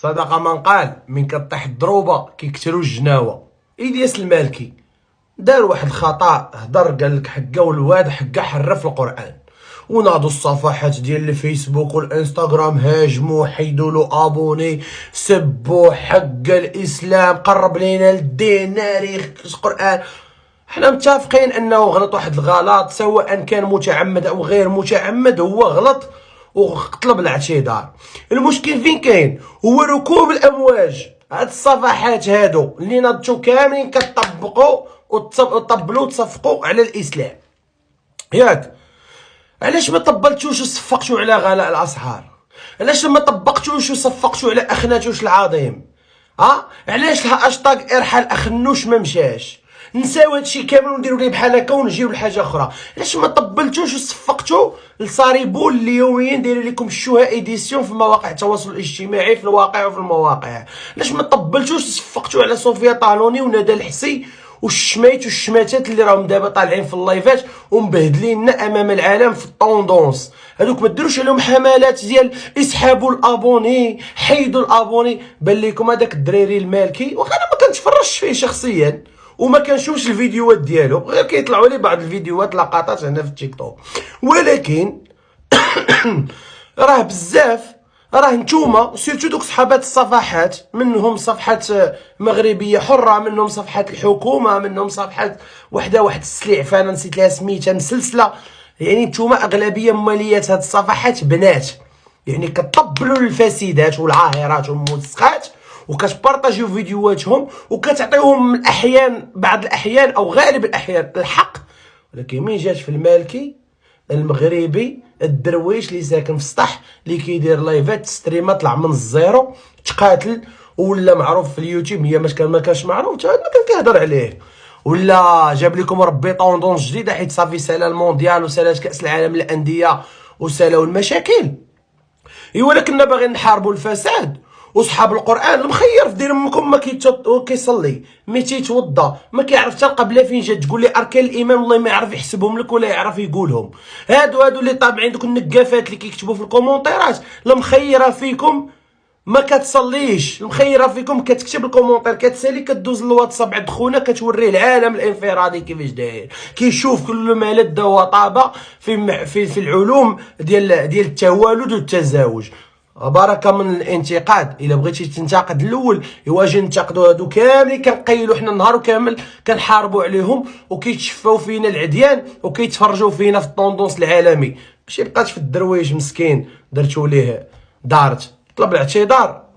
صدق من قال من كطيح الضروبه كيكثروا الجناوه. الياس المالكي دار واحد الخطا، هضر قال لك حكا والواد حكا حرف القران، وناضوا الصفحات ديال الفيسبوك والانستغرام هاجموا، حيدوا له ابوني، سبوا حق الاسلام، قرب لينا للدين، ناري القران. حنا متفقين انه غلط واحد الغلط، سواء كان متعمد او غير متعمد، هو غلط وطلب الاعتذار. المشكل فين كاين؟ هو ركوب الامواج. هاد الصفحات هادو اللي نضتو كاملين كطبقوا وطبلوا وتصفقوا على الاسلام، ياك؟ علاش ما طبلتوش وصفقتوا على غلاء الاسعار؟ علاش ما طبقتوش وصفقتوا على اخناتوش العظيم؟ علاش الهاشتاغ ارحل اخنوش ما مشاش؟ نساو هادشي كامل ونديرو ليه بحال هكا ونجيو لحاجه اخرى. علاش ما طبلتوش وصفقتوا لصاريبول اللي يوميا دايرين لكم الشوهه ايديسيون في مواقع التواصل الاجتماعي في الواقع وفي المواقع؟ علاش ما طبلتوش وصفقتوا على صوفيا طالوني وندى الحسي والشميت والشماتات اللي راهم دابا طالعين في اللايفات ومبهدليننا امام العالم في الطوندونس؟ هذوك ما ديروش عليهم حملات ديال اسحابوا الابوني، حيدوا الابوني؟ بان لكم هذاك الدريري المالكي، واخا انا ما كنتفرجش فيه شخصيا وما كنشوفش الفيديوهات ديالو، غير كيطلعوا لي بعض الفيديوهات لقطات هنا في التيك توك، ولكن راه بزاف، راه نتوما سيرتو دوك صحابات الصفحات، منهم صفحه مغربيه حره، منهم صفحه الحكومه، منهم صفحه واحد السلعفه انا نسيت لها سميتها مسلسله، يعني نتوما اغلبيه ماليات هاد الصفحات بنات، يعني كطبلوا للفاسدات والعاهرات والموسخات وكتبارطاجيو فيديوهاتهم وكتعطيوهم الاحيان، بعض الاحيان او غالب الاحيان الحق. ولكن مين جات في المالكي المغربي الدرويش اللي ساكن في السطح اللي كيدير لايفات ستريمات طلع من الزيرو تقاتل ولا معروف في اليوتيوب، هي ما كانش معروف ما كان كيهضر عليه، ولا جاب لكم ربي طوندونس جديده حيت صافي سالا المونديال وسالات كاس العالم للانديه وسالاو المشاكل. ولكننا باغيين نحاربوا الفساد. وصحاب القران المخير في دير امكم ما كيصلي، ما تيتوضا، ما كيعرف حتى القبله فين جات، تقول لي اركان الايمان والله ما يعرف يحسبهم لك ولا يعرف يقولهم. هادو اللي طابعين دوك النقافات اللي كيكتبوا في الكومونتيرات، المخيره فيكم ما كتصليش، المخيره فيكم كتكتب الكومونتير، كتسالي كدوز الواتساب عند خونا كتوريه العالم الانفرادي كيفاش داير، كيشوف كل ما لذ وطاب في العلوم ديال التوالد والتزاوج. بركه من الانتقاد، الا بغيتي تنتقد الاول يواجه ننتقدوا هادو كاملين كنقيلوا حنا النهار كامل كنحاربوا عليهم وكيتشفاو فينا العديان وكيتفرجوا فينا في الطوندونس العالمي، ماشي بقات في الدرويش مسكين درتو ليه دارت طلب الاعتذار.